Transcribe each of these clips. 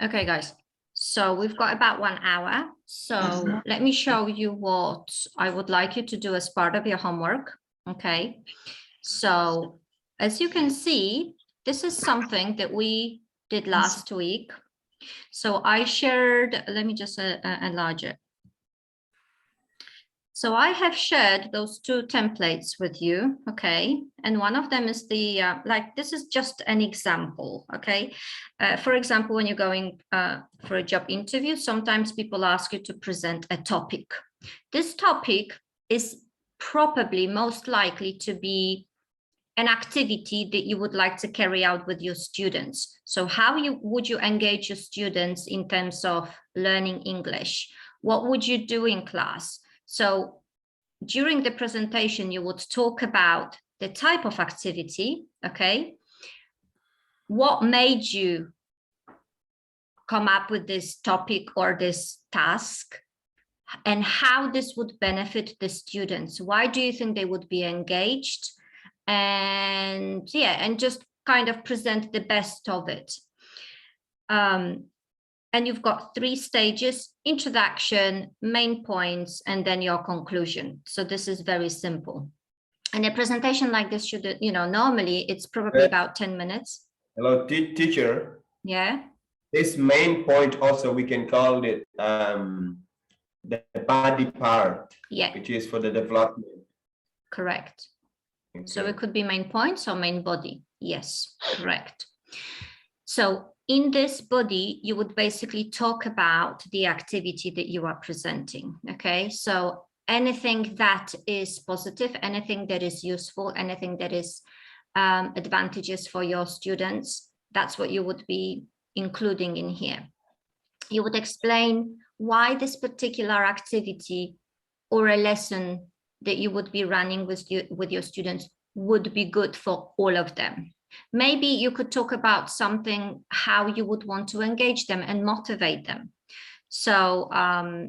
Okay, guys. So we've got about 1 hour. So let me show you what I would like you to do as part of your homework. Okay. So as you can see, this is something that we did last week. So I shared, let me just enlarge it. So I have shared those 2 templates with you, okay? And one of them is the, like, this is just an example, okay? For example, when you're going for a job interview, sometimes people ask you to present a topic. This topic is probably most likely to be an activity that you would like to carry out with your students. So how would you engage your students in terms of learning English? What would you do in class? So during the presentation, you would talk about the type of activity, okay? What made you come up with this topic or this task? And how this would benefit the students? Why do you think they would be engaged? And yeah, and just kind of present the best of it. And you've got 3 stages: introduction, main points, and then your conclusion. So this is very simple. And a presentation like this should, you know, normally it's probably about 10 minutes. Hello, teacher. Yeah. This main point also, we can call it the body part, yeah, which is for the development. Correct. Okay. So it could be main points or main body. Yes, correct. So in this body, you would basically talk about the activity that you are presenting. Okay, so anything that is positive, anything that is useful, anything that is advantageous for your students, that's what you would be including in here. You would explain why this particular activity or a lesson that you would be running with your students would be good for all of them. Maybe you could talk about something, how you would want to engage them and motivate them. So,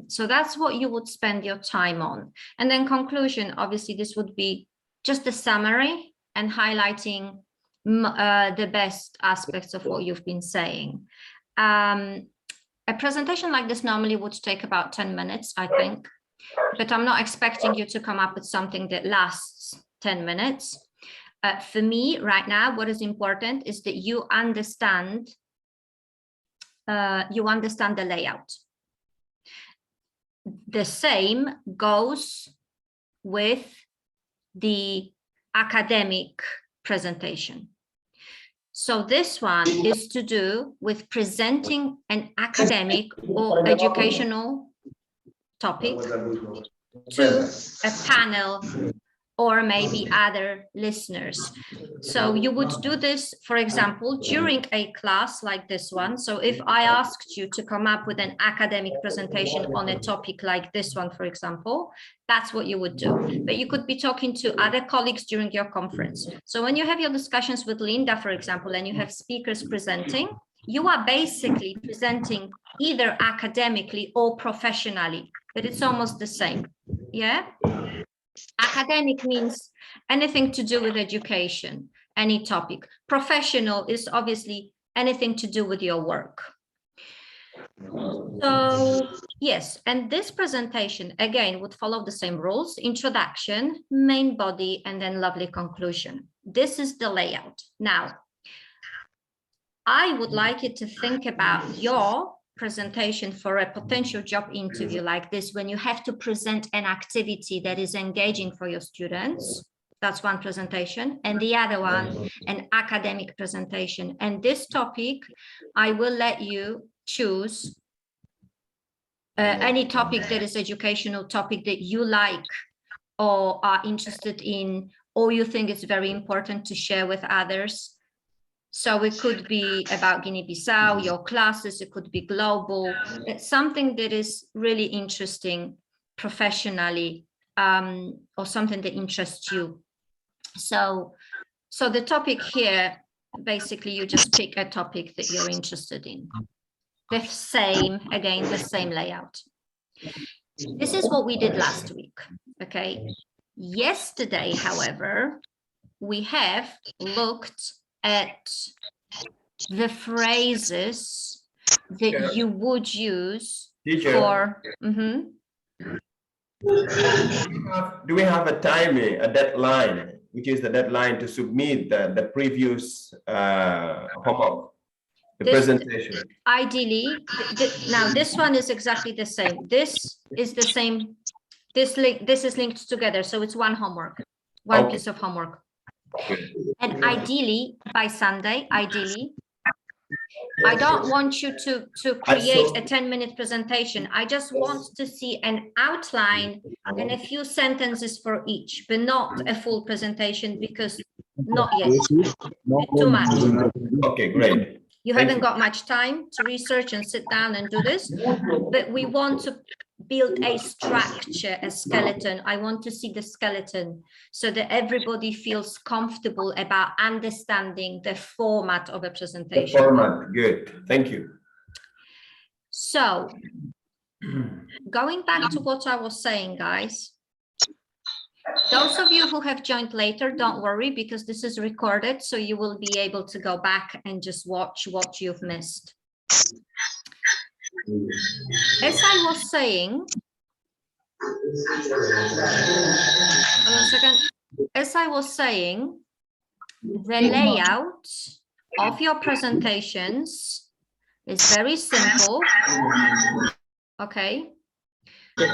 so that's what you would spend your time on. And then conclusion, obviously, this would be just a summary and highlighting the best aspects of what you've been saying. A presentation like this normally would take about 10 minutes, I think, but I'm not expecting you to come up with something that lasts 10 minutes. For me right now, what is important is that you understand the layout. The same goes with the academic presentation. So this one is to do with presenting an academic or educational topic to a panel or maybe other listeners. So you would do this, for example, during a class like this one. So if I asked you to come up with an academic presentation on a topic like this one, for example, that's what you would do. But you could be talking to other colleagues during your conference. So when you have your discussions with Linda, for example, and you have speakers presenting, you are basically presenting either academically or professionally, but it's almost the same. Yeah. Academic means anything to do with education, any topic. Professional is obviously anything to do with your work. So yes, and this presentation again would follow the same rules: introduction, main body, and then lovely conclusion. This is the layout. Now, I would like you to think about your presentation for a potential job interview like this, when you have to present an activity that is engaging for your students. That's one presentation, and the other one, an academic presentation. And this topic, I will let you choose any topic that is educational topic that you like or are interested in, or you think it's very important to share with others. So it could be about Guinea-Bissau, your classes, it could be global. It's something that is really interesting professionally, or something that interests you. So the topic here, basically you just pick a topic that you're interested in. The same layout. This is what we did last week, okay? Yesterday, however, we have looked at the phrases that you would use Teacher, for. do we have a timing, a deadline, which is the deadline to submit the previous homework, the presentation? Ideally, now this one is exactly the same. This is the same. This is linked together, so it's one homework, one piece of homework. And ideally, by Sunday, I don't want you to create a 10-minute presentation. I just want to see an outline and a few sentences for each, but not a full presentation, because not yet. Too much. Okay, great. You haven't got much time to research and sit down and do this, but we want to build a structure, a skeleton. I want to see the skeleton so that everybody feels comfortable about understanding the format of a presentation. The format, good. Thank you. So, going back to what I was saying, guys, those of you who have joined later, don't worry, because this is recorded, so you will be able to go back and just watch what you've missed. As I was saying, the layout of your presentations is very simple. Okay. The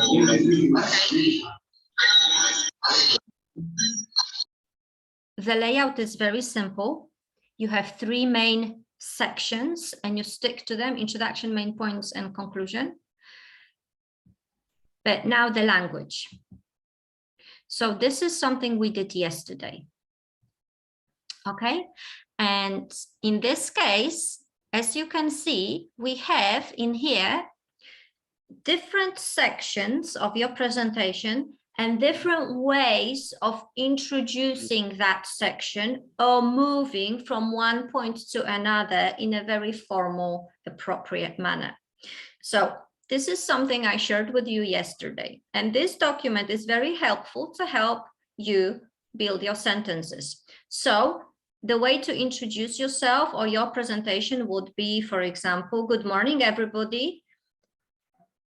layout is very simple. You have 3 main sections and you stick to them: introduction, main points, and conclusion. But now the language. So this is something we did yesterday. Okay. And in this case, as you can see, we have in here different sections of your presentation and different ways of introducing that section or moving from one point to another in a very formal, appropriate manner. So this is something I shared with you yesterday, and this document is very helpful to help you build your sentences. So the way to introduce yourself or your presentation would be, for example, good morning, everybody.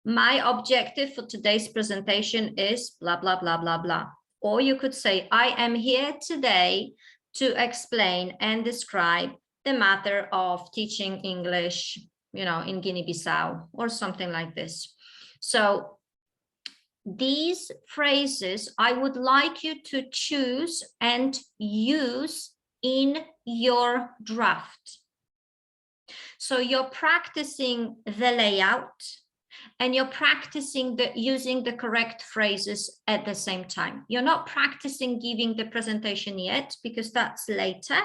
My objective for today's presentation is blah, blah, blah, blah, blah. Or you could say, I am here today to explain and describe the matter of teaching English, you know, in Guinea-Bissau, or something like this. So these phrases, I would like you to choose and use in your draft. So you're practicing the layout and you're practicing using the correct phrases at the same time. You're not practicing giving the presentation yet, because that's later.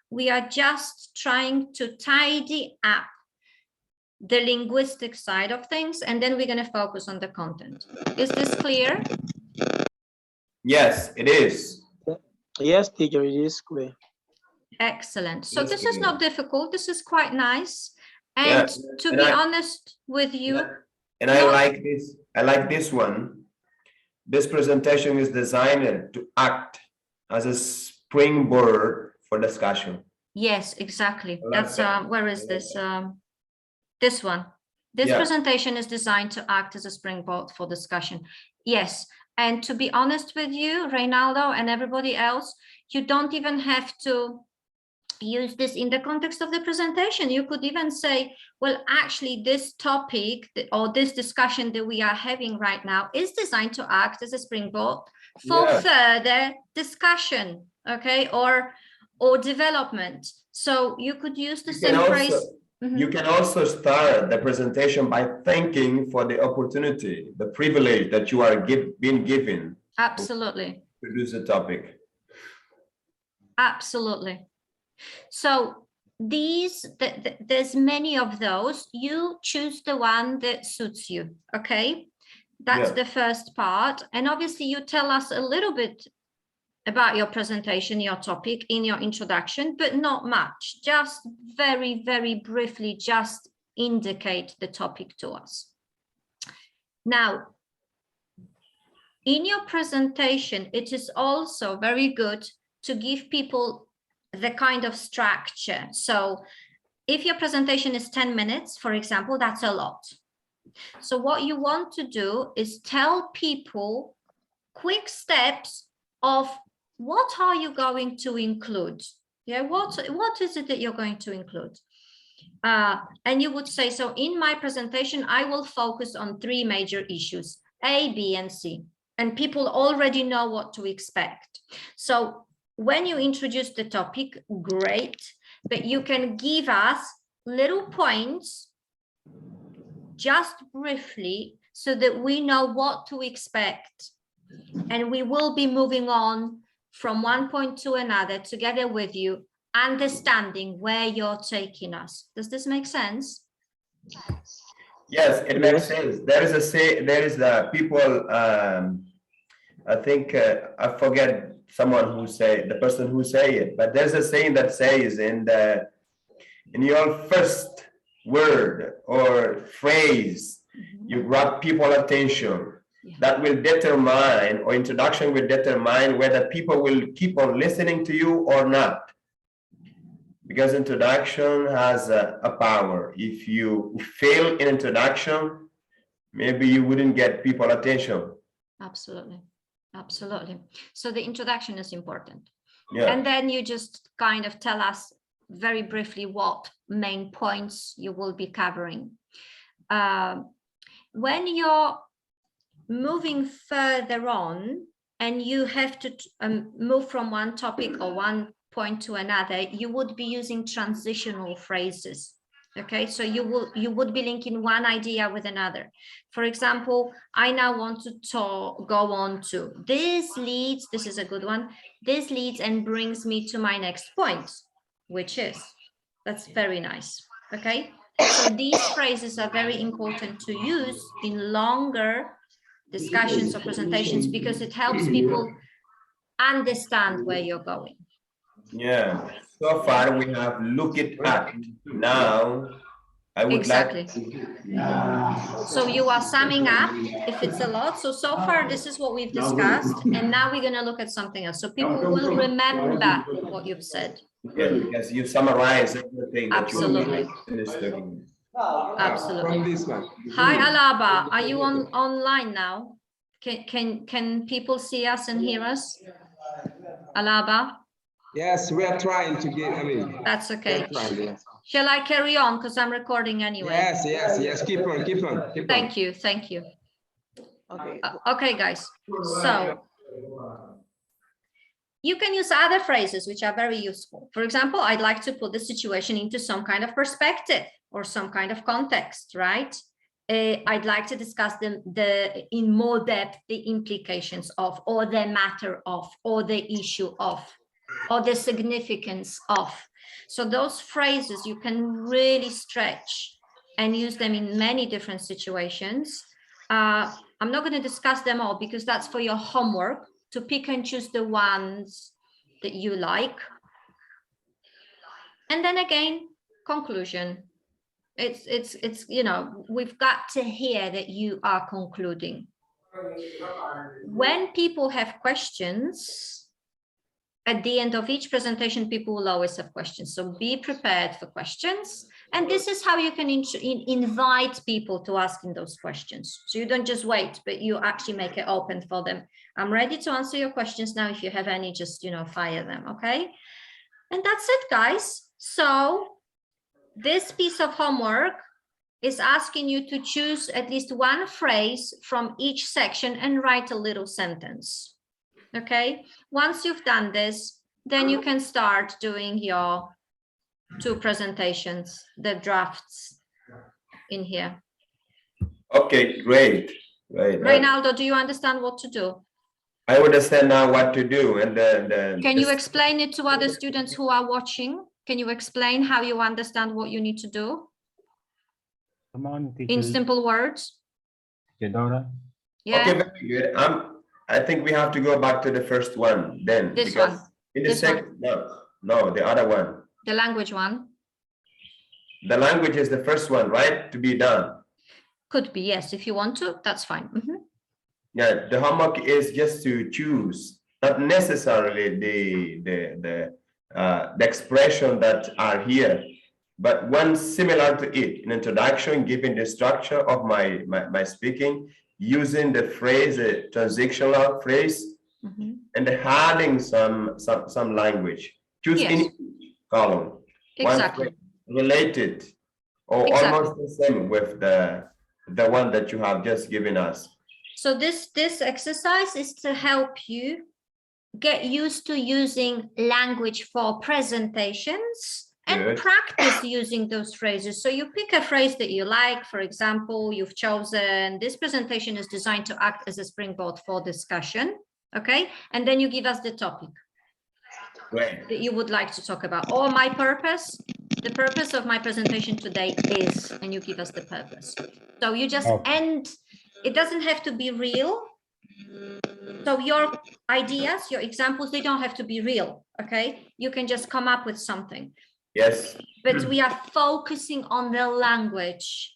We are just trying to tidy up the linguistic side of things, and then we're going to focus on the content. Is this clear? Yes, it is. Yes, teacher, it is clear. Excellent. So this is not difficult. This is quite nice. And to be honest with you, and I like this. I like this one. This presentation is designed to act as a springboard for discussion. Yes, exactly. That's where is this? This one. This presentation is designed to act as a springboard for discussion. Yes. And to be honest with you, Reynaldo and everybody else, you don't even have to use this in the context of the presentation. You could even say, well, actually, this topic or this discussion that we are having right now is designed to act as a springboard for further discussion, okay, or development. So you could use the same phrase. You can also start the presentation by thanking for the opportunity, the privilege that you are being given. Absolutely. To introduce the topic. Absolutely. So there's many of those. You choose the one that suits you, okay? That's the first part. And obviously you tell us a little bit about your presentation, your topic in your introduction, but not much. Just very, very briefly, just indicate the topic to us. Now, in your presentation, it is also very good to give people the kind of structure. So If your presentation is 10 minutes, for example, that's a lot. So what you want to do is tell people quick steps of what are you going to include? Yeah, what is it that you're going to include? And you would say, so in my presentation, I will focus on 3 major issues, A, B, and C. And people already know what to expect. So when you introduce the topic, great, but you can give us little points just briefly so that we know what to expect. And we will be moving on from one point to another together with you, understanding where you're taking us. Does this make sense? Yes, it makes sense. There is the people, I think, I forget the person who say it, but there's a saying that says in your first word or phrase, you grab people attention. Yeah. That will determine, or introduction will determine whether people will keep on listening to you or not. Because introduction has a power. If you fail in introduction, maybe you wouldn't get people attention. Absolutely. Absolutely. So the introduction is important. Yeah. And then you just kind of tell us very briefly what main points you will be covering. When you're moving further on and you have to move from one topic or one point to another, you would be using transitional phrases. Okay, so you would be linking one idea with another. For example, I now want to go on to this leads, this is a good one, this leads and brings me to my next point, which is, that's very nice. Okay, so these phrases are very important to use in longer discussions or presentations because it helps people understand where you're going. Yeah, so far we have look it at. Now I would exactly. like. So you are summing up if it's a lot. So far this is what we've discussed, and now we're going to look at something else. So people will remember what you've said. Yeah, because you summarize everything. Absolutely. Absolutely. From this one. Hi Alaba, are you online now? Can people see us and hear us? Alaba? Yes, we are trying to get, that's okay. Trying, yes. Shall I carry on because I'm recording anyway? Yes, keep on. Thank you. Okay. Okay, guys, so you can use other phrases which are very useful. For example, I'd like to put the situation into some kind of perspective or some kind of context, right? I'd like to discuss in more depth the implications of, or the matter of, or the issue of, or the significance of. So those phrases you can really stretch and use them in many different situations. I'm not going to discuss them all because that's for your homework, to pick and choose the ones that you like. And then again, conclusion. It's you know, we've got to hear that you are concluding. When people have questions, at the end of each presentation, people will always have questions. So be prepared for questions. And this is how you can invite people to asking those questions. So you don't just wait, but you actually make it open for them. I'm ready to answer your questions now. If you have any, just, you know, fire them, okay? And that's it, guys. So this piece of homework is asking you to choose at least one phrase from each section and write a little sentence. Okay, once you've done this, then you can start doing your 2 presentations, the drafts in here. Okay, great. Reynaldo, do you understand what to do? I understand now what to do. And then can you explain it to other students who are watching? Can you explain how you understand what you need to do? Come on, teacher. In simple words. Dorota. Yeah. Okay, very good. I think we have to go back to the first one then. This one. In the second, no, the other one. The language one. The language is the first one, right? To be done. Could be, yes. If you want to, that's fine. Yeah, the homework is just to choose, not necessarily the expression that are here, but one similar to it, an introduction, giving the structure of my speaking, using the phrase, a transitional phrase, Mhm. and adding some language. Choose Yes. in each column. One Exactly. phrase related or Exactly. almost the same with the one that you have just given us. So this exercise is to help you get used to using language for presentations and Good. practice using those phrases. So you pick a phrase that you like. For example, you've chosen this presentation is designed to act as a springboard for discussion. Okay. And then you give us the topic Great. that you would like to talk about, or my purpose. The purpose of my presentation today is, and you give us the purpose. So you just end, it doesn't have to be real. So your ideas, your examples, they don't have to be real, okay? You can just come up with something. Yes. But we are focusing on the language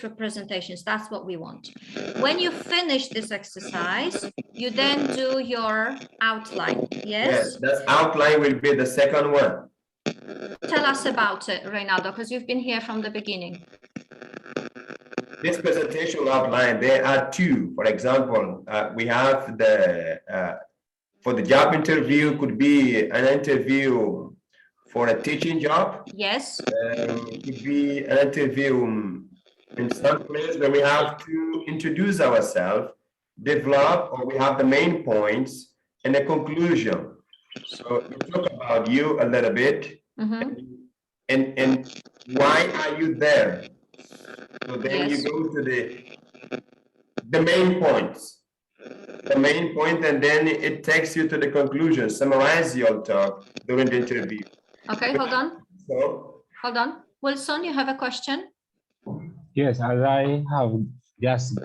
for presentations. That's what we want. When you finish this exercise, you then do your outline. Yes? That outline will be the second one. Tell us about it, Reynaldo, because you've been here from the beginning. This presentation outline, there are two. For example, we have for the job interview, could be an interview for a teaching job. Yes. It could be an interview in some place where we have to introduce ourselves, develop, or we have the main points and a conclusion. So we talk about you a little bit, and why are you there? So then Yes. you go to the main points, and then it takes you to the conclusion, summarize your talk during the interview. Okay, hold on. So, Hold on. Wilson, you have a question? Yes, as I have just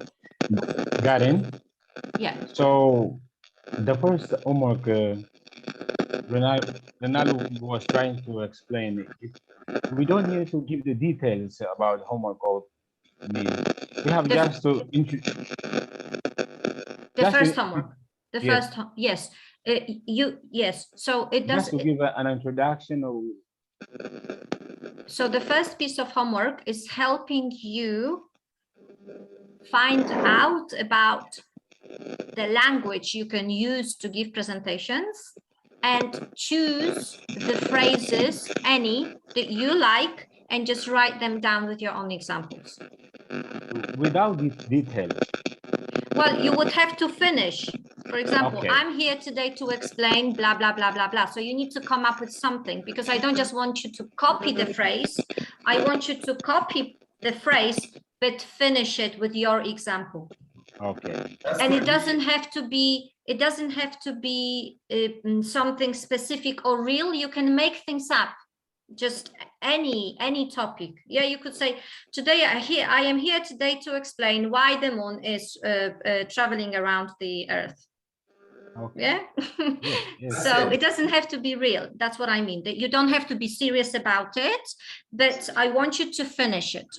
gotten. Yeah. So the first homework Ronaldo was trying to explain it. We don't need to give the details about homework or we have just to the first homework. The yes. first, yes. Yes. So it does. Just to give an introduction of. So the first piece of homework is helping you find out about the language you can use to give presentations and choose the phrases, any that you like, and just write them down with your own examples. Without details. Well, you would have to finish. For example, okay. I'm here today to explain blah, blah, blah, blah, blah. So you need to come up with something because I don't just want you to copy the phrase. I want you to copy the phrase, but finish it with your example. Okay. And it doesn't have to be, something specific or real. You can make things up. Just any topic. Yeah, you could say today I am here today to explain why the moon is traveling around the earth. Okay. Yeah. Yes. So it doesn't have to be real. That's what I mean. That you don't have to be serious about it, but I want you to finish it.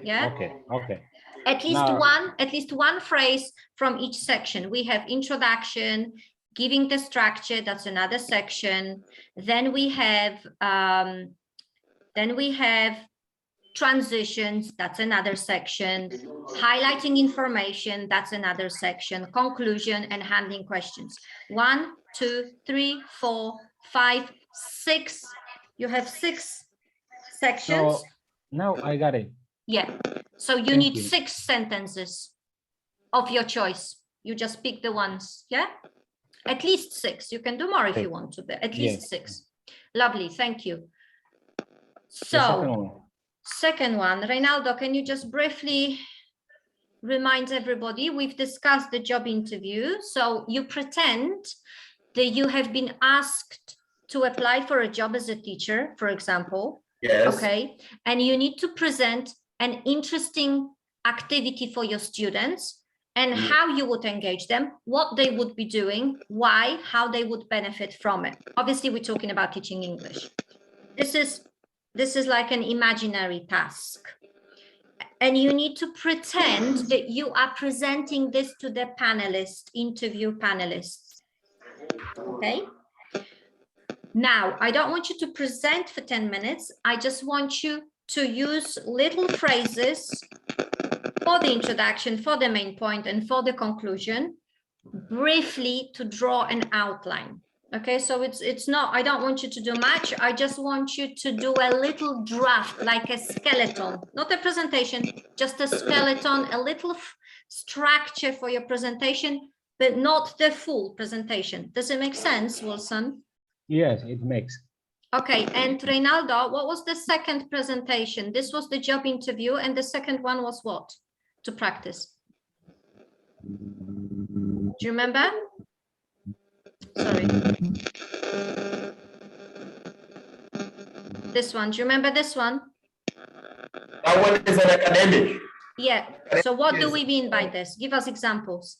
Yeah. Okay. At least one phrase from each section. We have introduction, giving the structure, that's another section. Then we have transitions, that's another section. Highlighting information, that's another section. Conclusion and handling questions. 1, 2, 3, 4, 5, 6. You have 6 sections. So now I got it. Yeah. So you need 6 sentences of your choice. You just pick the ones. Yeah. At least 6. You can do more if you want to, but at least 6. Lovely. Thank you. So, second one, Reynaldo, can you just briefly remind everybody, we've discussed the job interview. So you pretend that you have been asked to apply for a job as a teacher, for example. Yes. Okay. And you need to present an interesting activity for your students and how you would engage them, what they would be doing, why, how they would benefit from it. Obviously, we're talking about teaching English. This is like an imaginary task. And you need to pretend that you are presenting this to the interview panelists. Okay? Now, I don't want you to present for 10 minutes. I just want you to use little phrases for the introduction, for the main point, and for the conclusion, briefly to draw an outline. Okay, so it's not, I don't want you to do much. I just want you to do a little draft, like a skeleton, not a presentation, just a skeleton, a little structure for your presentation, but not the full presentation. Does it make sense, Wilson? Yes, it makes. Okay, and Reynaldo, what was the second presentation? This was the job interview, and the second one was what? To practice. Do you remember? Sorry. This one, do you remember this one? That one is an academic. Yeah, so what do we mean by this? Give us examples.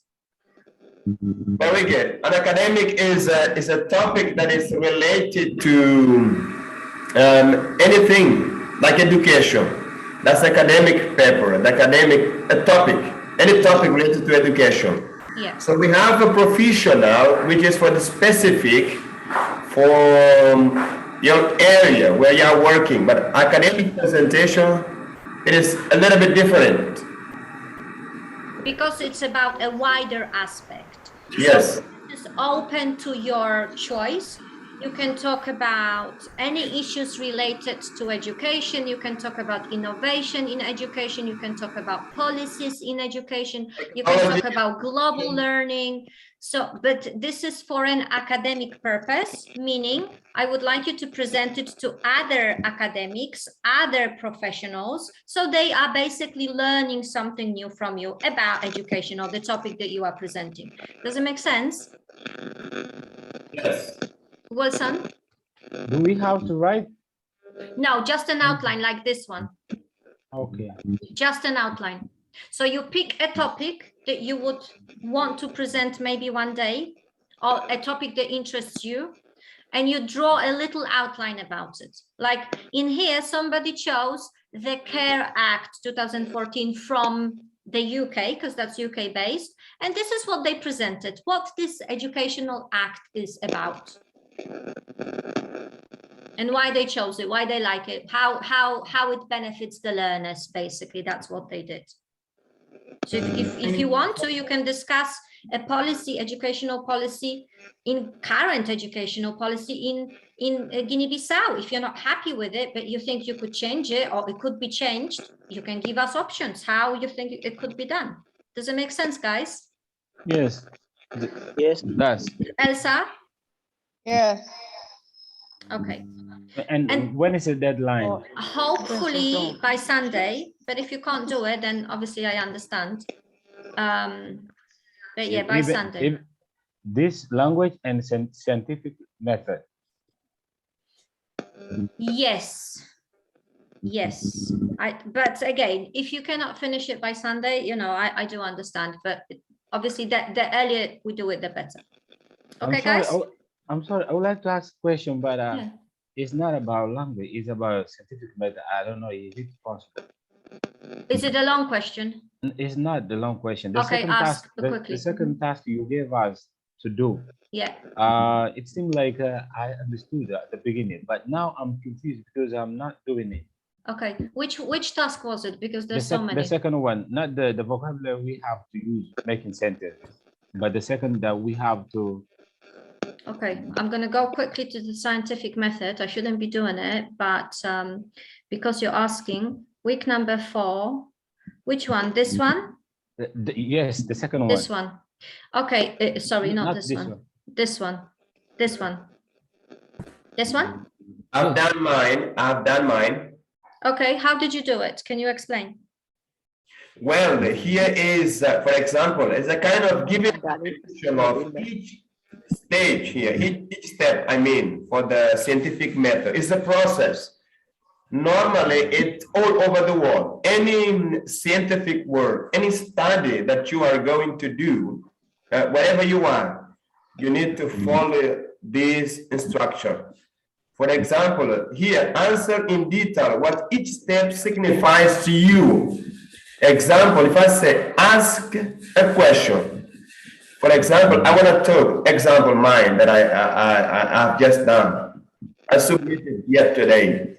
Very good. An academic is a topic that is related to anything like education. That's academic paper, an academic topic, any topic related to education. Yeah. So we have a professional, which is for the specific for your area where you are working, but academic presentation, it is a little bit different. Because it's about a wider aspect. Yes. So it's open to your choice. You can talk about any issues related to education. You can talk about innovation in education. You can talk about policies in education. You can talk about global learning. So, but this is for an academic purpose, meaning I would like you to present it to other academics, other professionals. So they are basically learning something new from you about education or the topic that you are presenting. Does it make sense? Yes. Wilson? Do we have to write? No, just an outline like this one. Okay. Just an outline. So you pick a topic that you would want to present maybe one day, or a topic that interests you, and you draw a little outline about it. Like in here, somebody chose the CARE Act 2014 from the UK, because that's UK based. And this is what they presented, what this educational act is about. And why they chose it, why they like it, how it benefits the learners, basically. That's what they did. So if you want to, you can discuss a policy, educational policy, in current educational policy in Guinea-Bissau. If you're not happy with it, but you think you could change it or it could be changed, you can give us options how you think it could be done. Does it make sense, guys? Yes. Yes. Does. Elsa? Yes. Okay. And when is the deadline? Hopefully by Sunday, but if you can't do it, then obviously I understand. But yeah, by Sunday. This language and scientific method. Yes. Yes. But again, if you cannot finish it by Sunday, you know, I do understand, but obviously the earlier we do it, the better. Okay, guys? I'm sorry, I would like to ask a question, but Yeah. it's not about language, it's about scientific method. I don't know, is it possible? Is it a long question? It's not the long question. Okay, ask quickly. The second task you gave us to do, Yeah. it seemed like I understood at the beginning, but now I'm confused because I'm not doing it. Okay. Which task was it? Because there's so many. The second one, not the vocabulary we have to use making sentences, but the second that we have to. Okay, I'm going to go quickly to the scientific method. I shouldn't be doing it, but because you're asking, week number 4, which one? This one? Yes, the second one. This one. Okay, sorry, not this one. one. This one. This one. This one? I've done mine. I've done mine. Okay, how did you do it? Can you explain? Well, here is, for example, it's a kind of giving description of each stage here, each step, I mean, for the scientific method. It's a process. Normally, it's all over the world. Any scientific work, any study that you are going to do, wherever you are, you need to follow this instruction. For example, here, answer in detail what each step signifies to you. Example, if I say, ask a question. For example, I want to talk, example mine that I've just done. I submitted yesterday.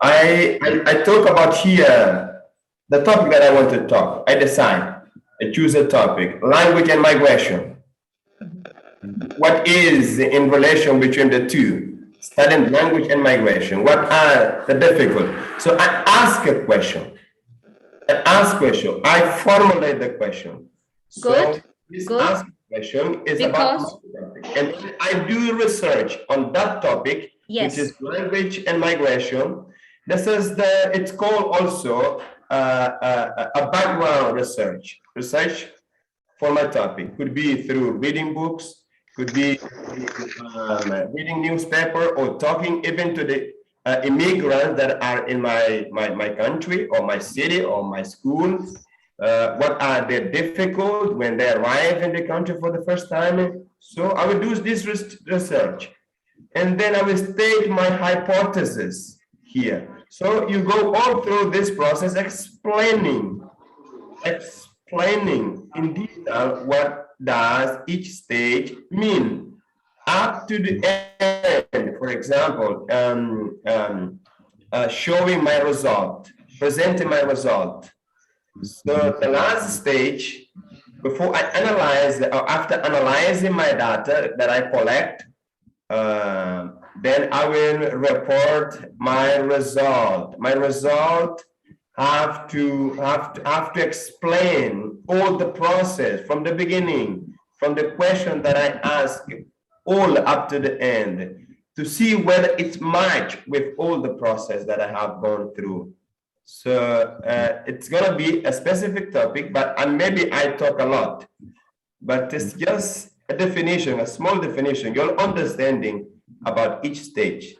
I talk about here the topic that I want to talk. I decide. I choose a topic: language and migration. What is in relation between the two? Studying language and migration. What are the difficulties? So I ask a question. I formulate the question. Good, So this good. ask question is about Because- my topic. And I do research on that topic, which Yes. is language and migration. This is it's called also a background research for my topic. Could be through reading books, could be reading newspaper, or talking even to the immigrants that are in my country or my city or my school. What are they difficult when they arrive in the country for the first time? So I will do this research, and then I will state my hypothesis here. So you go all through this process explaining in detail what does each stage mean up to the end. For example, showing my result, presenting my result. So the last stage, before I analyze, or after analyzing my data that I collect, then I will report my result. My result have to explain all the process from the beginning, from the question that I ask, all up to the end, to see whether it's matched with all the process that I have gone through. So it's gonna be a specific topic, but maybe I talk a lot, but it's just a definition, a small definition, your understanding about each stage,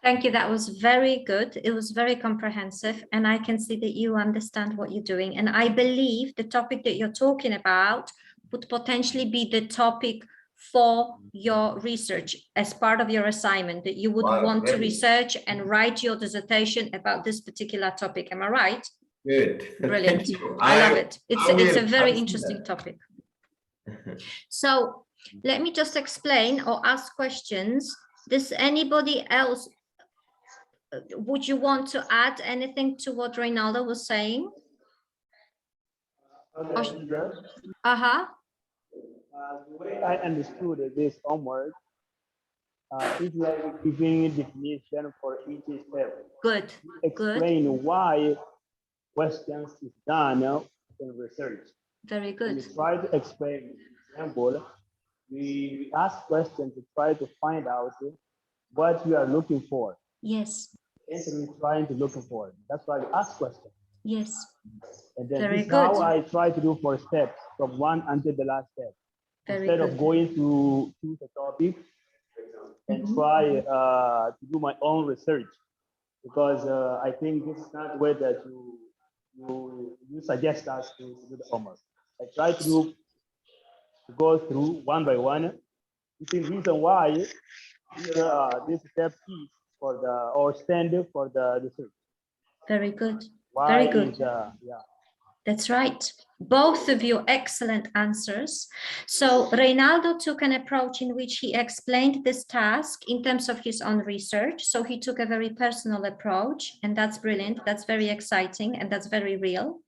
Thank you. That was very good. It was very comprehensive, and I can see that you understand what you're doing. And I believe the topic that you're talking about would potentially be the topic for your research as part of your assignment, that you would want to research and write your dissertation about this particular topic. Am I right? Good. Brilliant. I love it. It's a very interesting topic. So let me just explain or ask questions. Does anybody else, would you want to add anything to what Reynaldo was saying? Uh-huh. The way I understood this homework, it's like giving a definition for each step. Good. Explain why questions is done in research. Very good. We try to explain. For example, we ask questions to try to find out what you are looking for. Yes. Answer is trying to look for. That's why we ask questions. Yes. And then Very this is good. how I try to do for steps from one until the last step. Very Instead good. of going to choose a topic and try to do my own research, because I think this is not the way that you suggest us to do the homework. I try to go through one by one. This is the reason why this step is for or stand for the research. Very good. Why Very good. is, yeah. That's right. Both of you excellent answers. So Reynaldo took an approach in which he explained this task in terms of his own research. So he took a very personal approach, and that's brilliant. That's very exciting, and that's very real.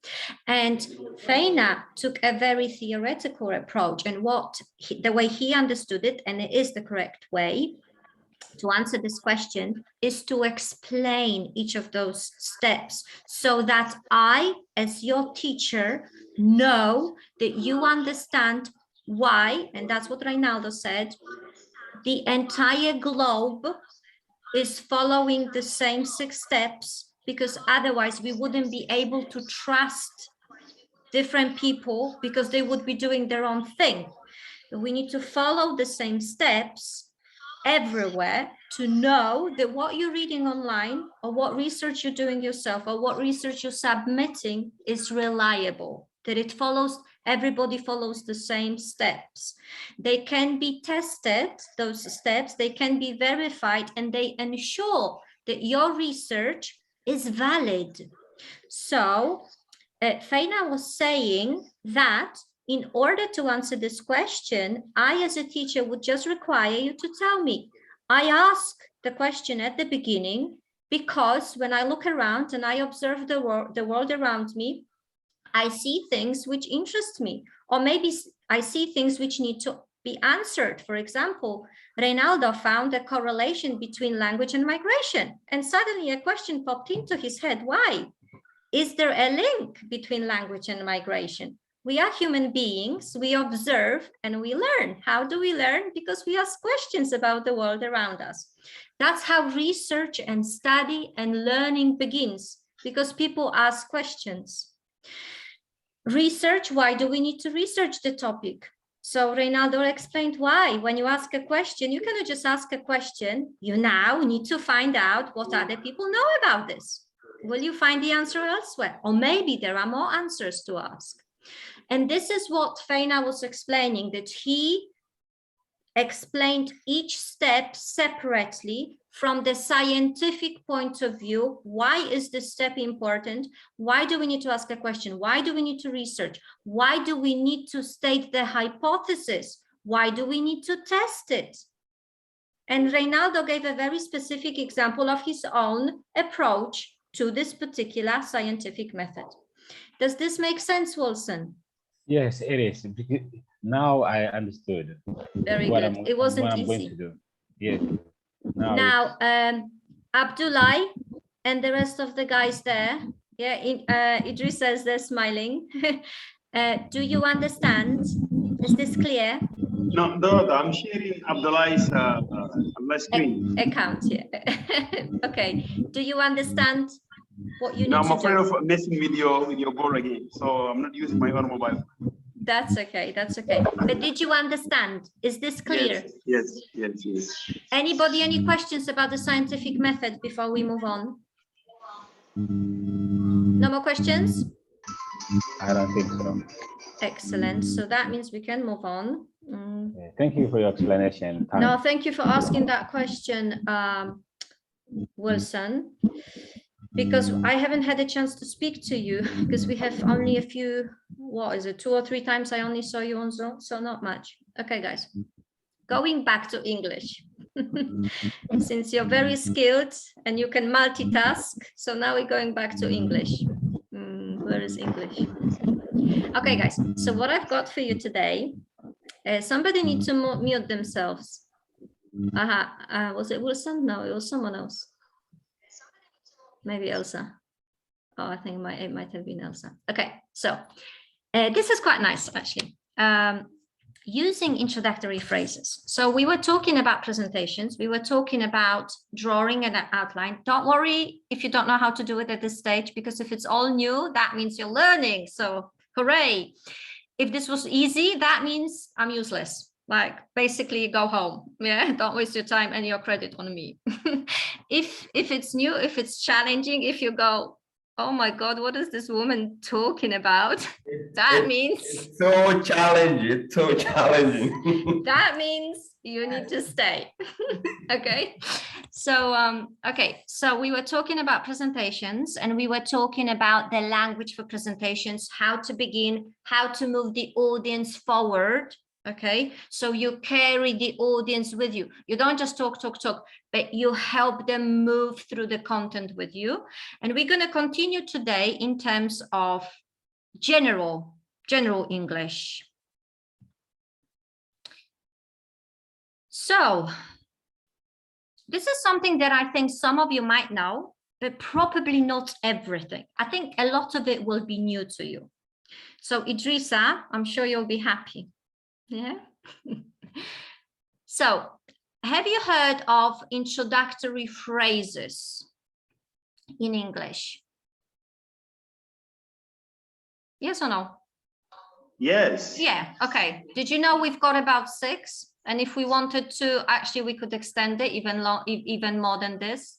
And Feina took a very theoretical approach, and the way he understood it, and it is the correct way to answer this question, is to explain each of those steps so that I, as your teacher, know that you understand why, and that's what Reynaldo said, the entire globe is following the same 6 steps, because otherwise we wouldn't be able to trust different people because they would be doing their own thing. We need to follow the same steps everywhere to know that what you're reading online or what research you're doing yourself or what research you're submitting is reliable, that it follows, everybody follows the same steps. They can be tested, those steps, they can be verified, and they ensure that your research is valid. So Feina was saying that in order to answer this question, I as a teacher would just require you to tell me. I ask the question at the beginning because when I look around and I observe the world around me, I see things which interest me, or maybe I see things which need to be answered. For example, Reynaldo found a correlation between language and migration, and suddenly a question popped into his head. Why? Is there a link between language and migration? We are human beings, we observe and we learn. How do we learn? Because we ask questions about the world around us. That's how research and study and learning begins, because people ask questions. Research, why do we need to research the topic? So Reynaldo explained why. When you ask a question, you cannot just ask a question. You now need to find out what other people know about this. Will you find the answer elsewhere? Or maybe there are more answers to ask. And this is what Feina was explaining, that he explained each step separately from the scientific point of view. Why is this step important? Why do we need to ask a question? Why do we need to research? Why do we need to state the hypothesis? Why do we need to test it? And Reynaldo gave a very specific example of his own approach to this particular scientific method. Does this make sense, Wilson? Yes, it is. Now I understood. Very good. It wasn't what I'm easy. going to do. Yes. Now, Abdullah and the rest of the guys there, yeah, Idris says they're smiling. Do you understand? Is this clear? No, Dorota, I'm sharing Abdullah's screen. Account, yeah. Okay. Do you understand what you need I'm to afraid do? of messing with your board again, so I'm not using my own mobile. That's okay. That's okay. But did you understand? Is this clear? Yes. Anybody, any questions about the scientific method before we move on? No more questions? I don't think so. Excellent. So that means we can move on. Thank you for your explanation. No, thank you for asking that question, Wilson, because I haven't had a chance to speak to you because we have only a few, what is it, 2 or 3 times I only saw you on Zoom, so not much. Okay, guys, going back to English. Since you're very skilled and you can multitask, so now we're going back to English. Where is English? Okay, guys, so what I've got for you today, somebody needs to mute themselves. Was it Wilson? No, it was someone else. Maybe Elsa. Oh, I think it might have been Elsa. Okay, so this is quite nice, actually. Using introductory phrases. So we were talking about presentations. We were talking about drawing an outline. Don't worry if you don't know how to do it at this stage, because if it's all new, that means you're learning. So hooray. If this was easy, that means I'm useless. Like basically go home. Yeah, don't waste your time and your credit on me. If it's new, if it's challenging, if you go, oh my God, what is this woman talking about? That means it's so challenging. It's so challenging. That means you need to stay. Okay. So okay, so we were talking about presentations and we were talking about the language for presentations, how to begin, how to move the audience forward. Okay, so you carry the audience with you. You don't just talk, but you help them move through the content with you. And we're going to continue today in terms of general English. So this is something that I think some of you might know, but probably not everything. I think a lot of it will be new to you. So Idrissa, I'm sure you'll be happy. Yeah. So have you heard of introductory phrases in English? Yes or no? Yes. Yeah. Okay. Did you know we've got about 6? And if we wanted to, actually, we could extend it even more than this.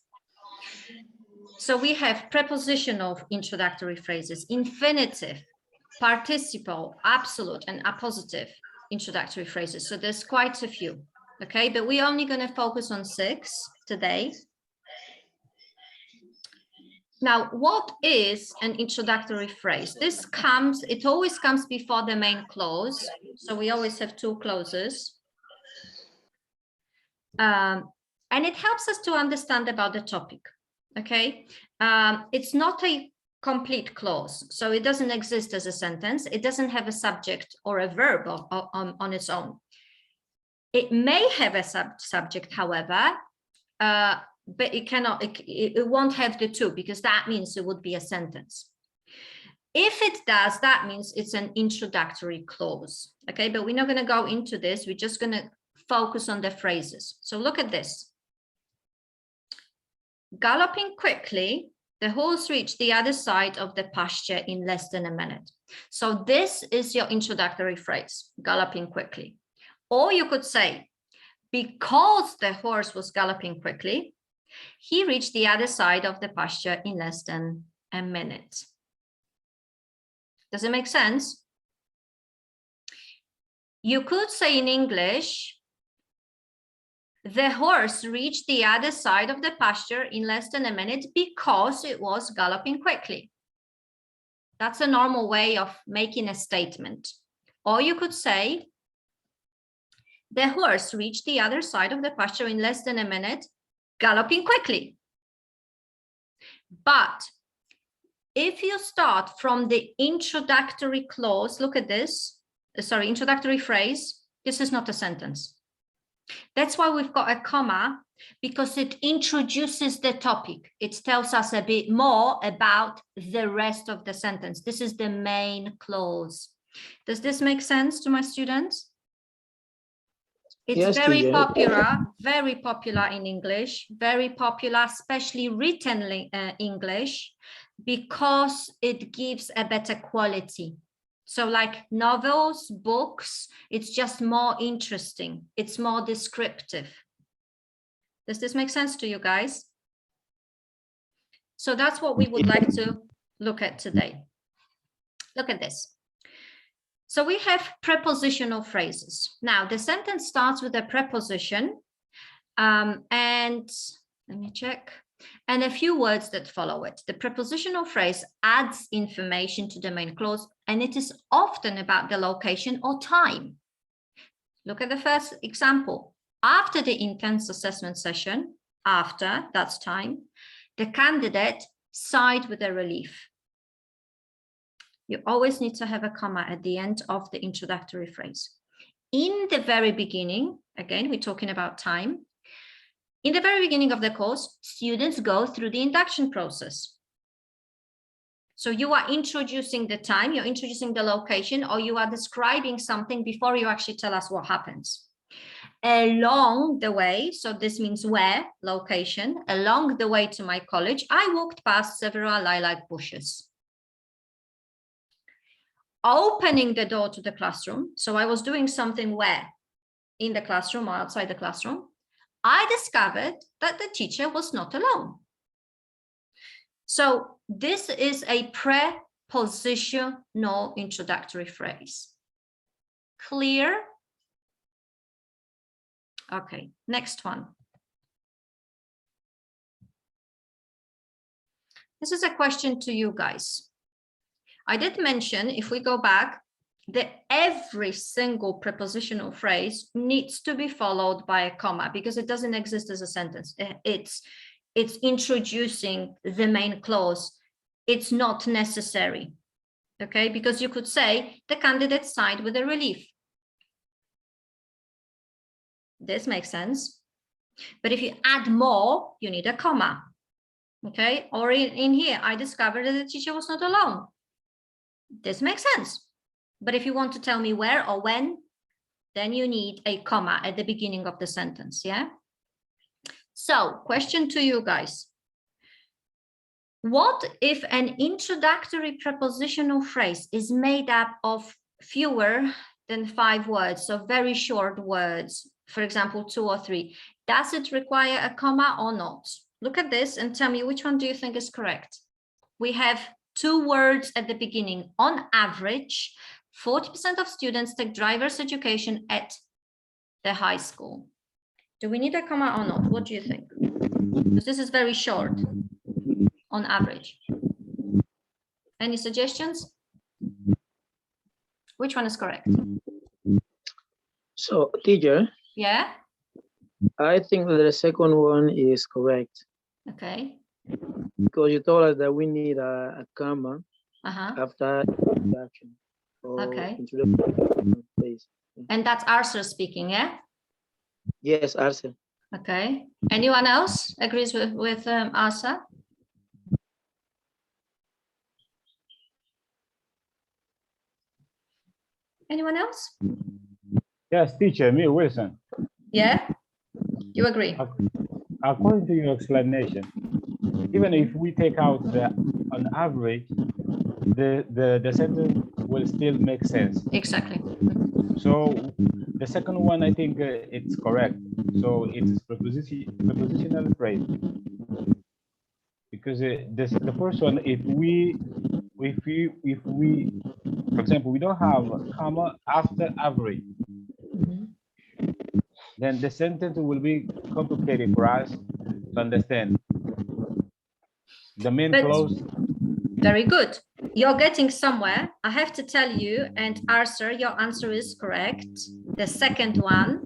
So we have prepositional introductory phrases, infinitive, participle, absolute, and appositive introductory phrases. So there's quite a few. Okay, but we're only going to focus on 6 today. Now, what is an introductory phrase? It always comes before the main clause. So we always have two clauses. And it helps us to understand about the topic, okay? It's not a complete clause, so it doesn't exist as a sentence. It doesn't have a subject or a verb on its own. It may have a subject, however, but it won't have the two, because that means it would be a sentence. If it does, that means it's an introductory clause, okay? But we're not going to go into this. We're just going to focus on the phrases. So look at this. Galloping quickly, the horse reached the other side of the pasture in less than a minute. So this is your introductory phrase, galloping quickly. Or you could say, because the horse was galloping quickly, he reached the other side of the pasture in less than a minute. Does it make sense? You could say in English, the horse reached the other side of the pasture in less than a minute because it was galloping quickly. That's a normal way of making a statement. Or you could say, the horse reached the other side of the pasture in less than a minute, galloping quickly. But if you start from the introductory clause, look at this, introductory phrase, this is not a sentence. That's why we've got a comma, because it introduces the topic. It tells us a bit more about the rest of the sentence. This is the main clause. Does this make sense to my students? It's Yes, very teacher. very popular in English, very popular, especially written English, because it gives a better quality. So like novels, books, it's just more interesting. It's more descriptive. Does this make sense to you guys? So that's what we would like to look at today. Look at this. So we have prepositional phrases. Now the sentence starts with a preposition and let me check. And a few words that follow it. The prepositional phrase adds information to the main clause, and it is often about the location or time. Look at the first example. After the intense assessment session, after, that's time, the candidate sighed with a relief. You always need to have a comma at the end of the introductory phrase. In the very beginning, again, we're talking about time. In the very beginning of the course, students go through the induction process. So you are introducing the time, you're introducing the location, or you are describing something before you actually tell us what happens. Along the way, so this means where, location, along the way to my college, I walked past several lilac bushes. Opening the door to the classroom, so I was doing something where? In the classroom or outside the classroom. I discovered that the teacher was not alone. So this is a prepositional introductory phrase. Clear? Okay, next one. This is a question to you guys. I did mention, if we go back, that every single prepositional phrase needs to be followed by a comma because it doesn't exist as a sentence. It's introducing the main clause. It's not necessary, okay? Because you could say the candidate sighed with a relief. This makes sense. But if you add more, you need a comma, okay? Or in here, I discovered that the teacher was not alone. This makes sense. But if you want to tell me where or when, then you need a comma at the beginning of the sentence, yeah? So, question to you guys. What if an introductory prepositional phrase is made up of fewer than 5 words, so very short words, for example, 2 or 3? Does it require a comma or not? Look at this and tell me which one do you think is correct? We have 2 words at the beginning. On average, 40% of students take driver's education at the high school. Do we need a comma or not? What do you think? Because this is very short. on average? Any suggestions? Which one is correct? So, teacher, Yeah. I think that the second one is correct Okay. because you told us that we need a comma after introduction. Okay. Introductory phrase. And that's Arthur speaking, yeah? Yes, Arthur. Okay. Anyone else agrees with Arthur? Anyone else? Yes, teacher, me, Wilson. Yeah? You agree? According to your explanation, even if we take out the on average, the sentence will still make sense. Exactly. So the second one, I think it's correct. So it's prepositional phrase. Because the first one, if we, for example, we don't have a comma after average, then the sentence will be complicated for us to understand. The main clause. Very good. You're getting somewhere. I have to tell you, and Arthur, your answer is correct. The second one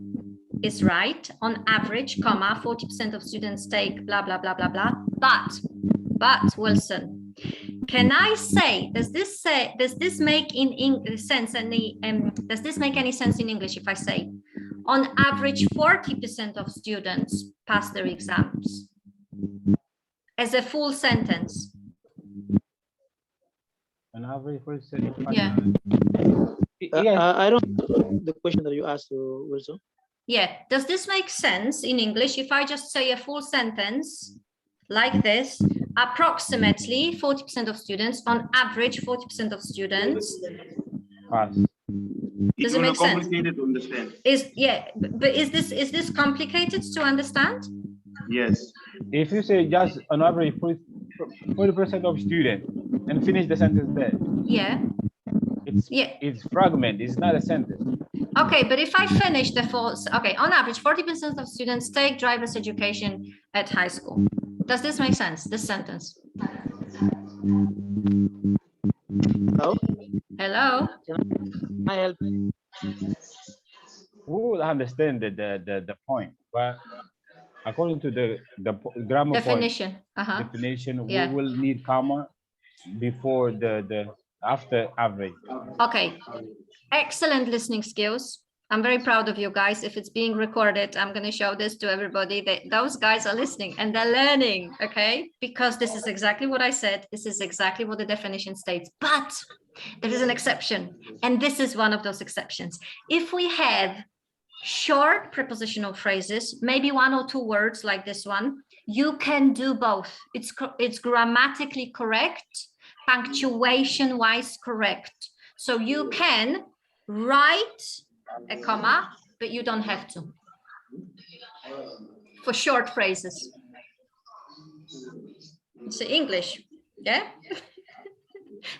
is right. On average, comma, 40% of students take blah, blah, blah, blah, blah. But Wilson, can I say, does this make sense does this make any sense in English if I say, on average, 40% of students pass their exams as a full sentence? An average person. Yeah. I don't know the question that you asked, Wilson. Yeah. Does this make sense in English if I just say a full sentence like this? Approximately 40% of students, on average, 40% of students. Pass. Does it make sense? Complicated to understand. But is this complicated to understand? Yes. If you say just on average 40% of students and finish the sentence there. Yeah. It's fragment. It's not a sentence. Okay, but if I finish the full, okay, on average, 40% of students take driver's education at high school. Does this make sense, this sentence? Hello? Hello? Can I help? We will understand the point, but according to the grammar Definition. point, definition, Yeah. we will need comma before the after average. Okay, excellent listening skills. I'm very proud of you guys. If it's being recorded, I'm going to show this to everybody. Those guys are listening and they're learning, okay? Because this is exactly what I said. This is exactly what the definition states. But there is an exception, and this is one of those exceptions. If we have short prepositional phrases, maybe one or two words like this one, you can do both. It's grammatically correct, punctuation-wise correct. So you can write a comma, but you don't have to. For short phrases. It's English, yeah?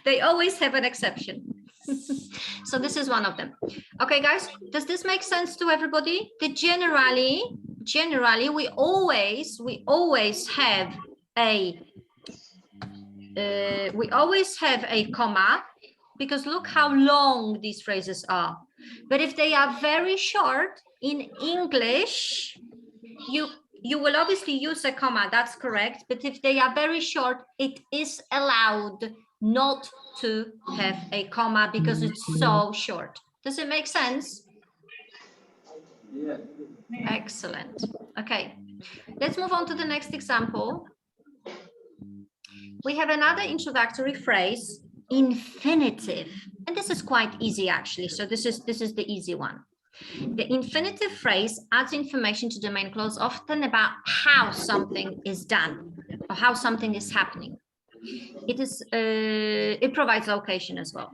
They always have an exception. So this is one of them. Okay, guys, does this make sense to everybody? That generally we always have a comma, because look how long these phrases are. But if they are very short in English, you will obviously use a comma, that's correct. But if they are very short, it is allowed not to have a comma because it's so short. Does it make sense? Yeah. Excellent. Okay, let's move on to the next example. We have another introductory phrase, infinitive, and this is quite easy actually. So this is the easy one. The infinitive phrase adds information to the main clause, often about how something is done or how something is happening. It provides location as well.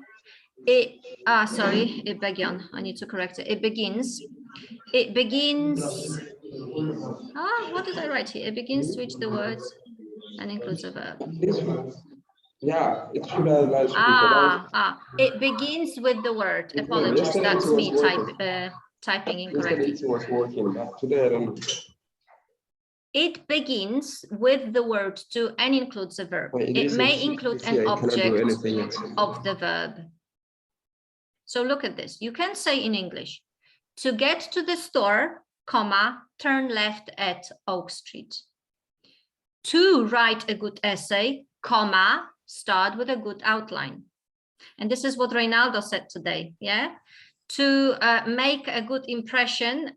It began. I need to correct it. It begins. What did I write here? It begins to each the words and includes a verb. This one. Yeah, it should have like It begins with the word. Apologies, that's me typing incorrectly. Yesterday it was working, but today I don't know. It begins with the word to and includes a verb. Well, It may include an object of the verb. So look at this. You can say in English, to get to the store, comma, turn left at Oak Street. To write a good essay, comma, start with a good outline. And this is what Reynaldo said today, yeah? To make a good impression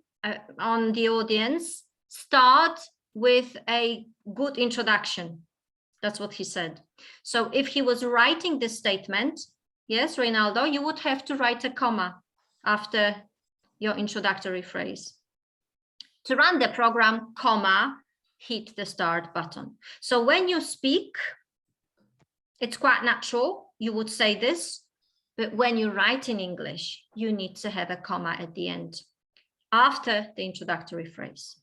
on the audience, start with a good introduction. That's what he said. So if he was writing this statement, yes, Reynaldo, you would have to write a comma after your introductory phrase. To run the program, comma, hit the start button. So when you speak, it's quite natural, you would say this, but when you write in English, you need to have a comma at the end after the introductory phrase.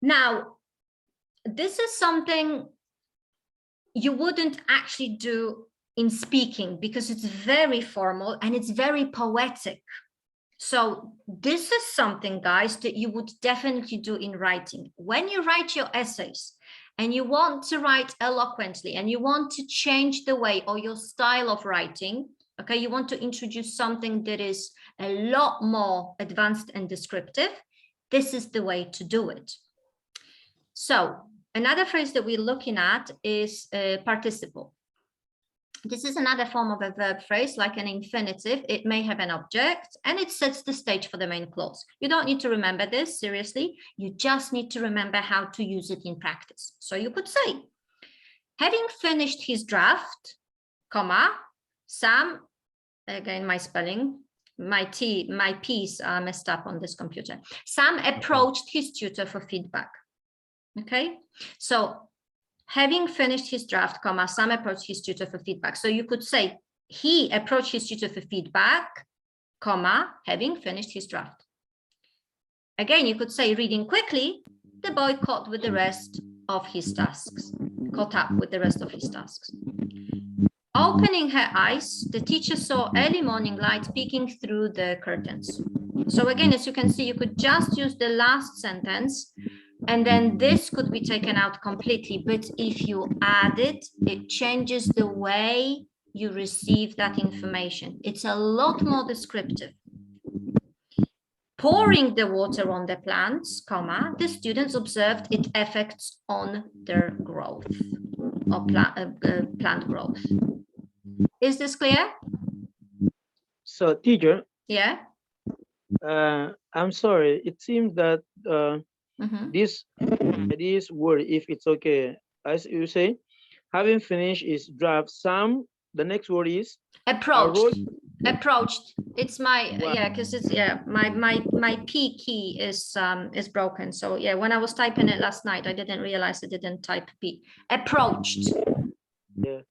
Now, this is something you wouldn't actually do in speaking because it's very formal and it's very poetic. So this is something, guys, that you would definitely do in writing. When you write your essays and you want to write eloquently and you want to change the way or your style of writing, okay, you want to introduce something that is a lot more advanced and descriptive, this is the way to do it. So another phrase that we're looking at is participle. This is another form of a verb phrase, like an infinitive. It may have an object and it sets the stage for the main clause. You don't need to remember this, seriously. You just need to remember how to use it in practice. So you could say, having finished his draft, comma, Sam, again, my spelling, my P's are messed up on this computer. Sam approached his tutor for feedback. Okay, so having finished his draft, comma, Sam approached his tutor for feedback. So you could say he approached his tutor for feedback, comma, having finished his draft. Again, you could say reading quickly, the boy caught up with the rest of his tasks. Opening her eyes, the teacher saw early morning light peeking through the curtains. So again, as you can see, you could just use the last sentence and then this could be taken out completely. But if you add it, it changes the way you receive that information. It's a lot more descriptive. Pouring the water on the plants, comma, the students observed its effects on their growth or plant growth. Is this clear? So, teacher. Yeah. I'm sorry. It seems that this word, if it's okay, as you say, having finished his draft, Sam. The next word is approached. Approached. It's my yeah, because it's my P key is broken. So yeah, when I was typing it last night, I didn't realize I didn't type P. Approached. Yeah.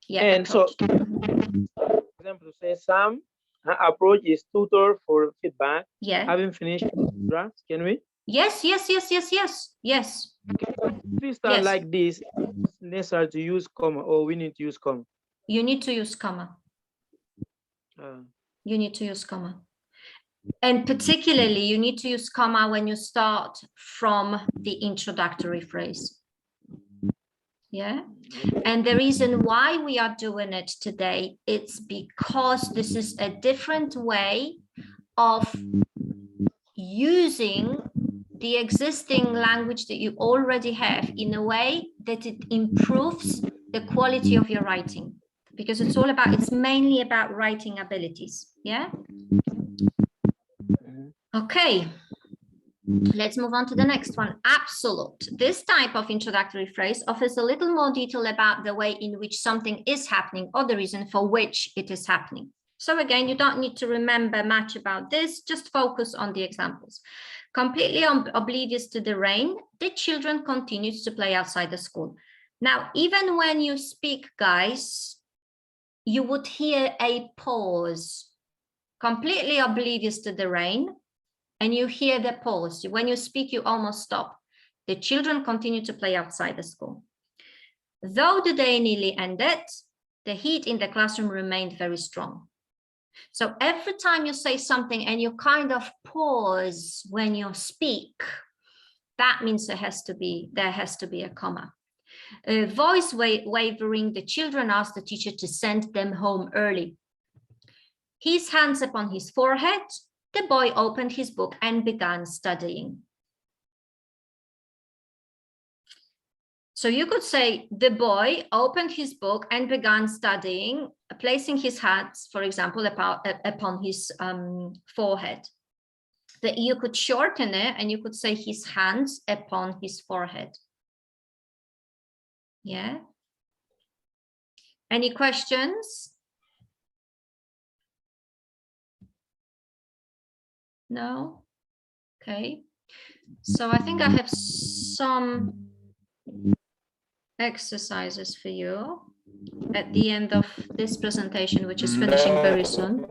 Yeah. And approached. So, for example, say Sam approached his tutor for feedback. Yeah. Having finished draft, can we? Yes. Yes. If we start like this, it's necessary to use comma, or we need to use comma. You need to use comma. You need to use comma. And particularly, you need to use comma when you start from the introductory phrase. Yeah. And the reason why we are doing it today, it's because this is a different way of using the existing language that you already have in a way that it improves the quality of your writing, because it's mainly about writing abilities. Yeah. Okay. Let's move on to the next one. Absolute. This type of introductory phrase offers a little more detail about the way in which something is happening or the reason for which it is happening. So again, you don't need to remember much about this, just focus on the examples. Completely oblivious to the rain, the children continued to play outside the school. Now, even when you speak, guys, you would hear a pause. Completely oblivious to the rain, and you hear the pause. When you speak, you almost stop. The children continued to play outside the school. Though the day nearly ended, the heat in the classroom remained very strong. So every time you say something and you kind of pause when you speak, that means there has to be a comma. Voice wavering, the children asked the teacher to send them home early. His hands upon his forehead, the boy opened his book and began studying. So you could say the boy opened his book and began studying, placing his hands, for example, upon his forehead. That you could shorten it and you could say his hands upon his forehead. Yeah. Any questions? No? Okay. So I think I have some exercises for you at the end of this presentation, which is finishing very soon.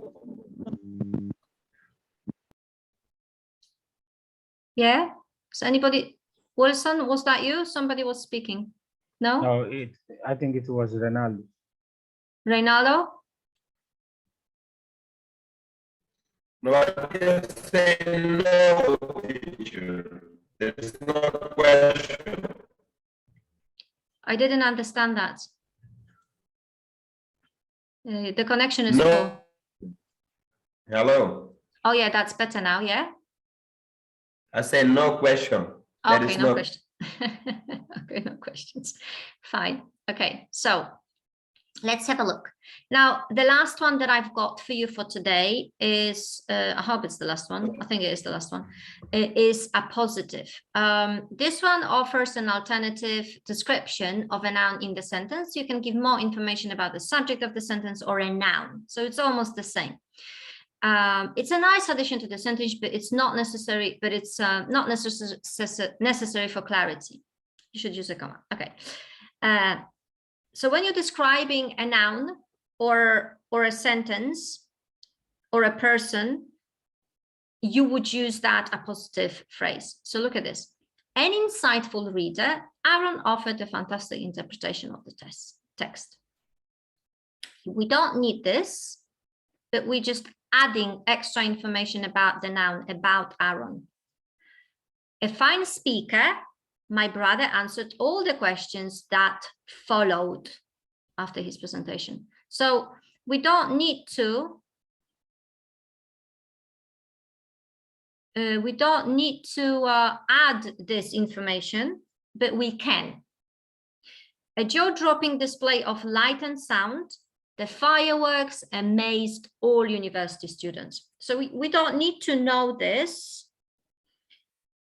Yeah? So anybody, Wilson, was that you? Somebody was speaking. No? No, I think it was Ronaldo. Reynaldo? No, I can say no, teacher. There's no question. I didn't understand that. The connection is No. poor. Hello. Oh yeah, that's better now, yeah? I say no question. There Okay, is no question. Okay, no questions. Fine. Okay, so let's have a look. Now, the last one that I've got for you for today is, I hope it's the last one. I think it is the last one. It is a positive. This one offers an alternative description of a noun in the sentence. You can give more information about the subject of the sentence or a noun. So it's almost the same. It's a nice addition to the sentence, but it's not necessary, but it's not necessary for clarity. You should use a comma. Okay. So when you're describing a noun or a sentence or a person, you would use that appositive phrase. So look at this. An insightful reader, Aaron offered a fantastic interpretation of the text. We don't need this, but we're just adding extra information about the noun, about Aaron. A fine speaker, my brother answered all the questions that followed after his presentation. So we don't need to add this information, but we can. A jaw-dropping display of light and sound, the fireworks amazed all university students. So we don't need to know this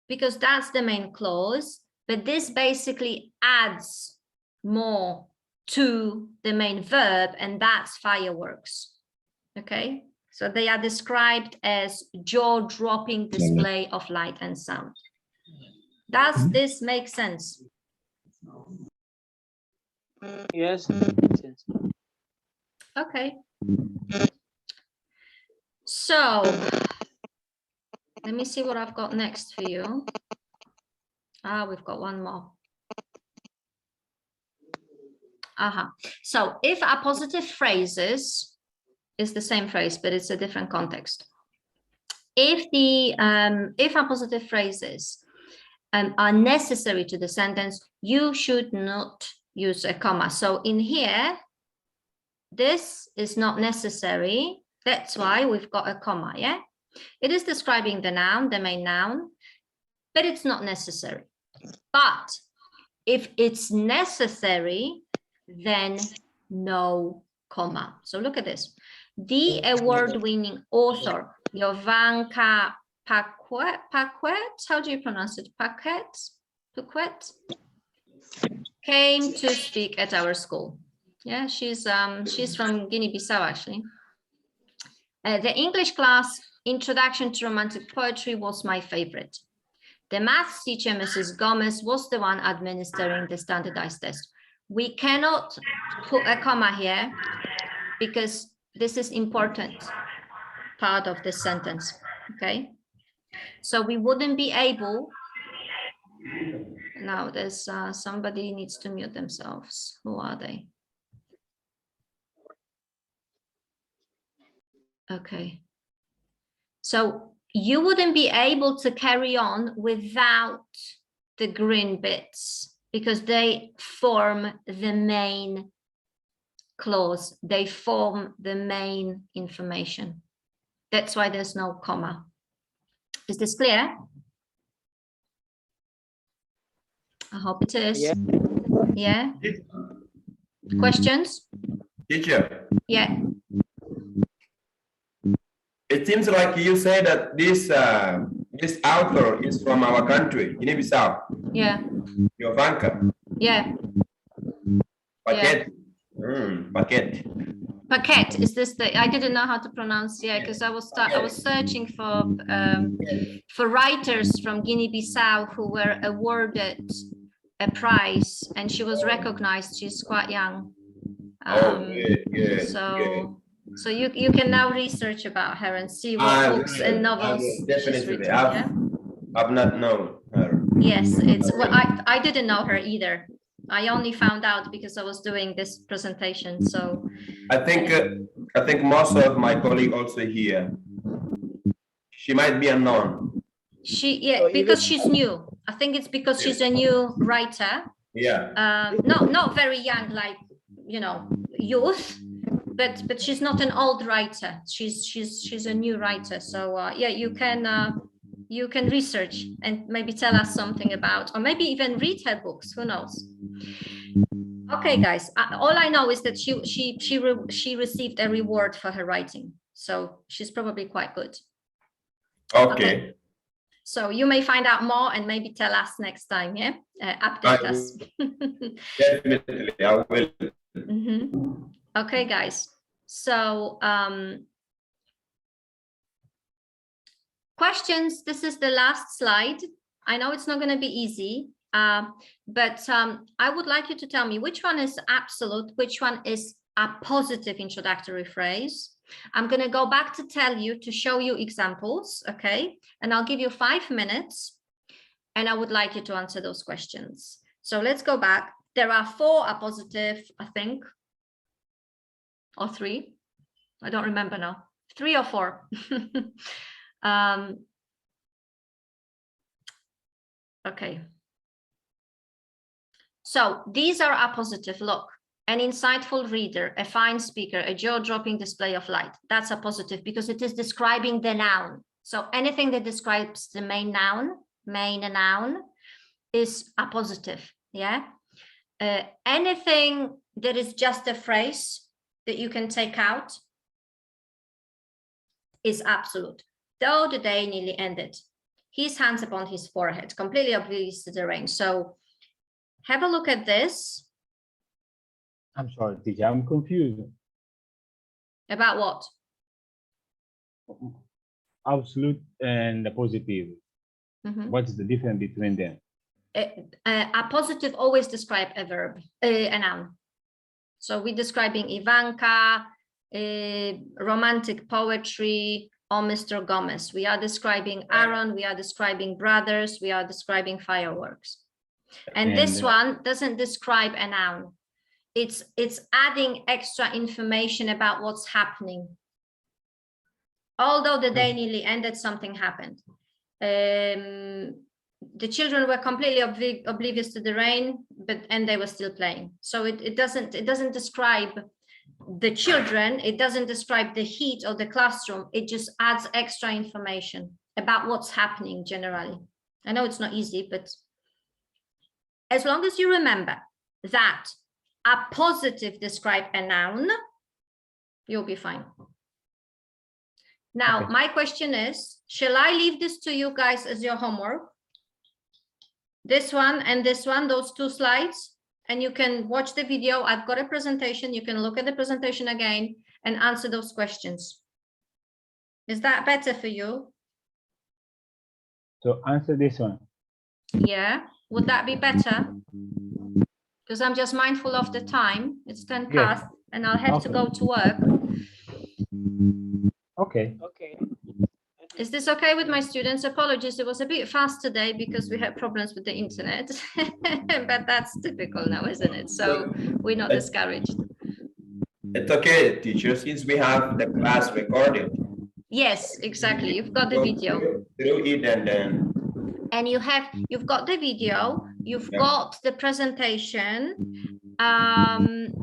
because that's the main clause, but this basically adds more to the main verb, and that's fireworks. Okay, so they are described as jaw-dropping display of light and sound. Does this make sense? Yes, makes sense. Okay. So let me see what I've got next for you. We've got one more. So if appositive phrases is the same phrase, but it's a different context. If appositive phrases are necessary to the sentence, you should not use a comma. So in here, this is not necessary. That's why we've got a comma, yeah? It is describing the noun, the main noun, but it's not necessary. But if it's necessary, then no comma. So look at this. The award-winning author, Jovanka Paquet, how do you pronounce it? Paquet, came to speak at our school. Yeah, she's from Guinea-Bissau, actually. The English class Introduction to Romantic Poetry was my favorite. The maths teacher, Mrs. Gomez, was the one administering the standardized test. We cannot put a comma here because this is important part of this sentence, okay? So we wouldn't be able, now there's somebody needs to mute themselves. Who are they? Okay. So you wouldn't be able to carry on without the green bits because they form the main clause. They form the main information. That's why there's no comma. Is this clear? I hope it is. Yeah. Yeah. Questions? Teacher, Yeah. it seems like you say that this this author is from our country, Guinea-Bissau. Yeah. Yovanka. Yeah. Paquet. Paquet. Paquet, is this the, I didn't know how to pronounce, yeah, because I was searching for writers from Guinea-Bissau who were awarded a prize, and she was recognized. She's quite young. Good. So you can now research about her and see what books and novels she's written. I've not known her. Yes, it's well, I didn't know her either. I only found out because I was doing this presentation. So I think most of my colleagues also here. She might be unknown. Because she's new. I think it's because she's a new writer. Yeah. Not very young, like youth, but she's not an old writer. She's a new writer. So yeah, you can research and maybe tell us something about, or maybe even read her books. Who knows? Okay, guys. All I know is that she received a reward for her writing, so she's probably quite good. Okay. So you may find out more and maybe tell us next time. Yeah, update us. Definitely, I will. Okay, guys. So questions. This is the last slide. I know it's not going to be easy, but I would like you to tell me which one is absolute, which one is a positive introductory phrase. I'm going to go back to tell you, to show you examples, okay? And I'll give you 5 minutes, and I would like you to answer those questions. So let's go back. There are 4 appositive, I think, or 3. I don't remember now. 3 or 4. Okay. So these are appositive. Look. An insightful reader, a fine speaker, a jaw-dropping display of light. That's a positive because it is describing the noun. So anything that describes the main noun is a positive, yeah? Anything that is just a phrase that you can take out is absolute. Though the day nearly ended, his hands upon his forehead, completely oblivious to the rain. So have a look at this. I'm sorry, teacher, I'm confused. About what? Absolute and the positive. What is the difference between them? A positive always describe a verb, a noun. So we're describing Ivanka, romantic poetry, or Mr. Gomez. We are describing Aaron, we are describing brothers, we are describing fireworks. And this one doesn't describe a noun. It's adding extra information about what's happening. Although the day nearly ended, something happened. The children were completely oblivious to the rain, and they were still playing. So it doesn't describe the children. It doesn't describe the heat of the classroom. It just adds extra information about what's happening generally. I know it's not easy, but as long as you remember that a positive describe a noun, you'll be fine. Now, okay. My question is, shall I leave this to you guys as your homework? This one and this one, those 2 slides, and you can watch the video. I've got a presentation. You can look at the presentation again and answer those questions. Is that better for you? So answer this one. Yeah, would that be better? Because I'm just mindful of the time. It's 10 past, and I'll have to go to work. Okay. Is this okay with my students? Apologies, it was a bit fast today because we had problems with the internet, but that's typical now, isn't it? So we're not discouraged. It's okay, teacher, since we have the class recorded. Yes, exactly. You've got the video. Through it and then. And you've got the video, you've got the presentation, and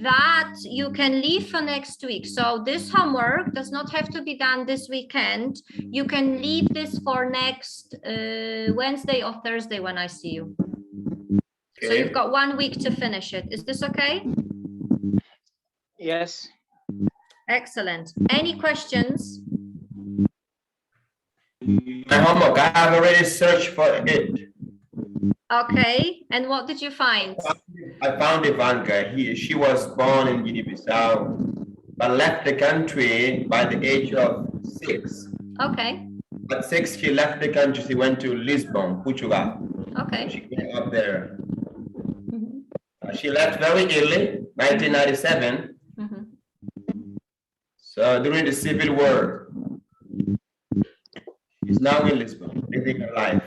that you can leave for next week. So this homework does not have to be done this weekend. You can leave this for next Wednesday or Thursday when I see you. Okay. So you've got 1 week to finish it. Is this okay? Yes. Excellent. Any questions? My homework, I have already searched for it. Okay, and what did you find? I found Ivanka. She was born in Guinea-Bissau, but left the country by the age of 6. Okay. At 6, she left the country. She went to Lisbon, Portugal. Okay. She came up there. She left very early, 1997. So during the Civil War, she's now in Lisbon, living her life.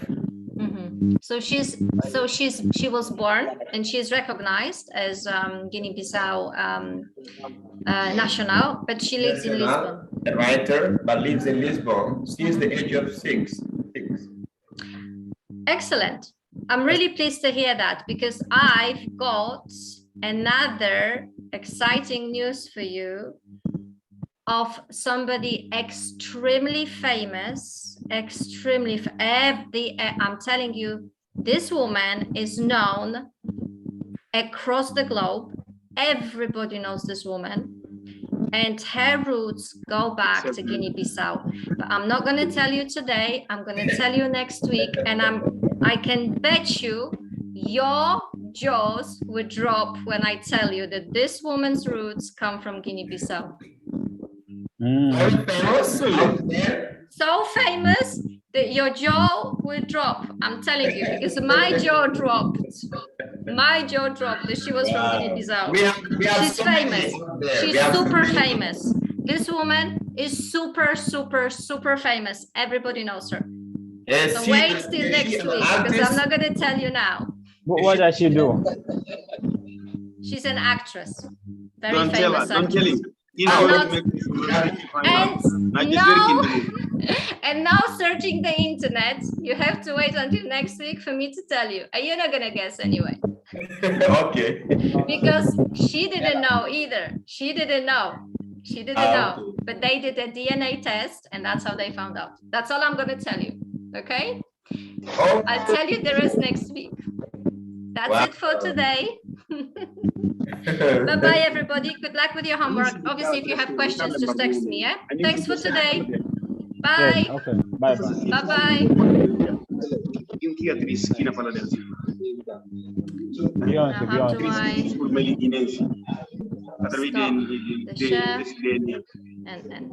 So she was born and she's recognized as Guinea-Bissau national, but she lives in Lisbon. A writer, but lives in Lisbon since the age of 6. Excellent. I'm really pleased to hear that, because I've got another exciting news for you of somebody extremely famous, I'm telling you, this woman is known across the globe. Everybody knows this woman, and her roots go back to Guinea-Bissau. But I'm not going to tell you today. I'm going to tell you next week, and I can bet you your jaws would drop when I tell you that this woman's roots come from Guinea-Bissau. Very famous. So famous that your jaw will drop. I'm telling you, because my jaw dropped. My jaw dropped that she was from Guinea-Bissau. She's famous. She's super famous. This woman is super, super, super famous. Everybody knows her. So wait till next week, because I'm not going to tell you now. What does she do? She's an actress. Very Don't famous. Don't tell him. And now searching the internet, you have to wait until next week for me to tell you, and you're not gonna guess anyway. Okay. Because she didn't know either. She didn't know, but they did a DNA test, and that's how they found out. That's all I'm gonna tell you. Okay. I'll tell you the rest next week. That's it for today. Bye-bye, everybody. Good luck with your homework. Obviously, if you have questions, just text me, yeah? Thanks for today. Bye. Okay, bye-bye. Bye-bye. Now, how do I stop the share and end?